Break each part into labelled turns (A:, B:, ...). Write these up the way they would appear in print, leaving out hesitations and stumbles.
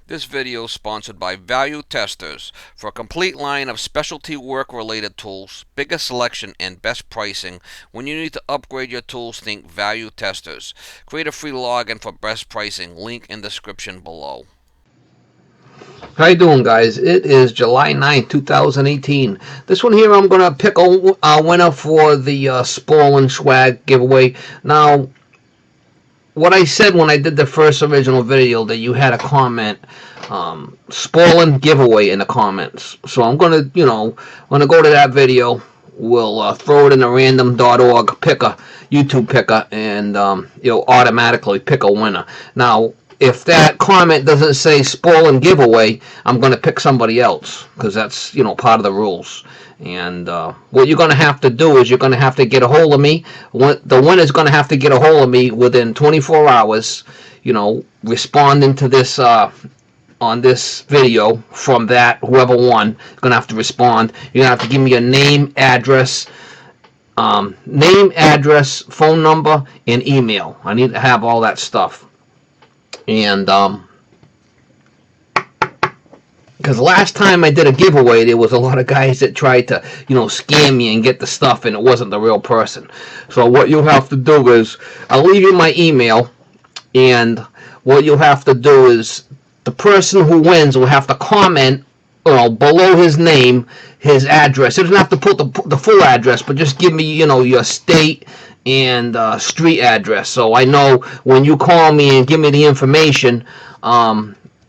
A: This video is sponsored by Value Testers. For a complete line of specialty work-related tools, bigger selection, and best pricing, when you need to upgrade your tools, think Value Testers. Create a free login for best pricing. Link in description below.
B: How you doing, guys? It is July 9th, 2018. This one here, I'm going to pick a winner for the Sporlan swag giveaway. Now, what I said when I did the first original video, that you had a comment, Sporlan giveaway in the comments. So I'm going to, when I go to that video, we'll throw it in the random.org picker, YouTube picker, and you'll automatically pick a winner. Now, if that comment doesn't say Sporlan giveaway, I'm going to pick somebody else, because that's, part of the rules. And what you're going to have to do is you're going to have to get a hold of me. The winner's going to have to get a hold of me within 24 hours, responding to this on this video from that. Whoever won is going to have to respond. You're going to have to give me your name, address, phone number, and email. I need to have all that stuff. And because last time I did a giveaway, there was a lot of guys that tried to, scam me and get the stuff, and it wasn't the real person. So what you'll have to do is, I'll leave you my email, and what you'll have to do is, the person who wins will have to comment, below his name, his address. He doesn't have to put the full address, but just give me, your state and street address, so I know when you call me and give me the information.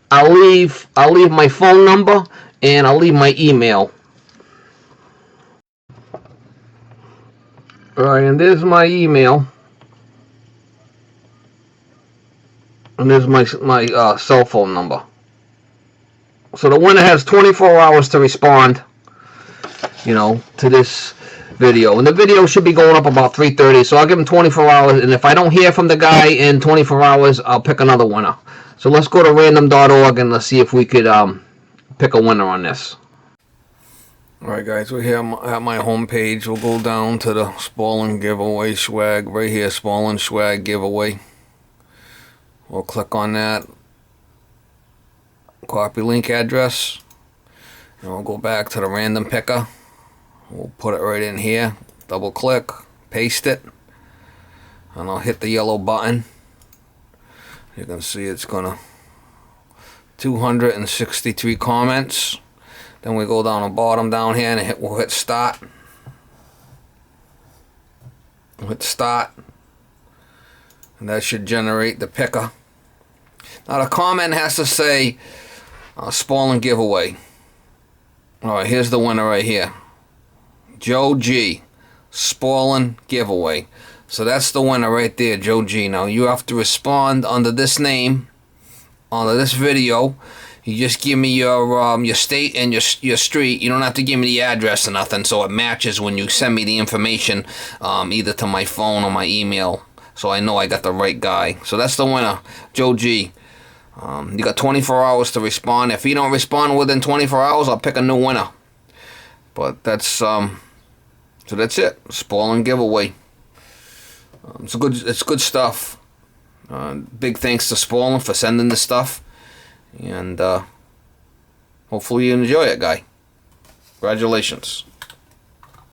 B: I'll leave my phone number, and I'll leave my email. Alright, and there's my email, and there's my cell phone number. So the winner has 24 hours to respond, to this video, and the video should be going up about 3:30. So I'll give him 24 hours, and if I don't hear from the guy in 24 hours, I'll pick another winner. So let's go to random.org and let's see if we could pick a winner on this.
A: Alright guys, we're here at my home page. We'll go down to the Sporlan giveaway swag right here, Sporlan swag giveaway. We'll click on that, copy link address, and we'll go back to the random picker. We'll put it right in here, double click, paste it, and I'll hit the yellow button. You can see it's gonna 263 comments. Then we go down the bottom down here and we'll hit start. We'll hit start, and that should generate the picker. Now the comment has to say Sporlan giveaway. Alright, here's the winner right here. Joe G. Sporlan giveaway. So that's the winner right there, Joe G. Now you have to respond under this name, under this video. You just give me your state and your street. You don't have to give me the address or nothing, so it matches when you send me the information, either to my phone or my email, so I know I got the right guy. So that's the winner, Joe G. You got 24 hours to respond. If you don't respond within 24 hours, I'll pick a new winner. But that's so that's it. Sporlan giveaway. It's good stuff. Big thanks to Sporlan for sending this stuff, and hopefully you enjoy it, guy. Congratulations.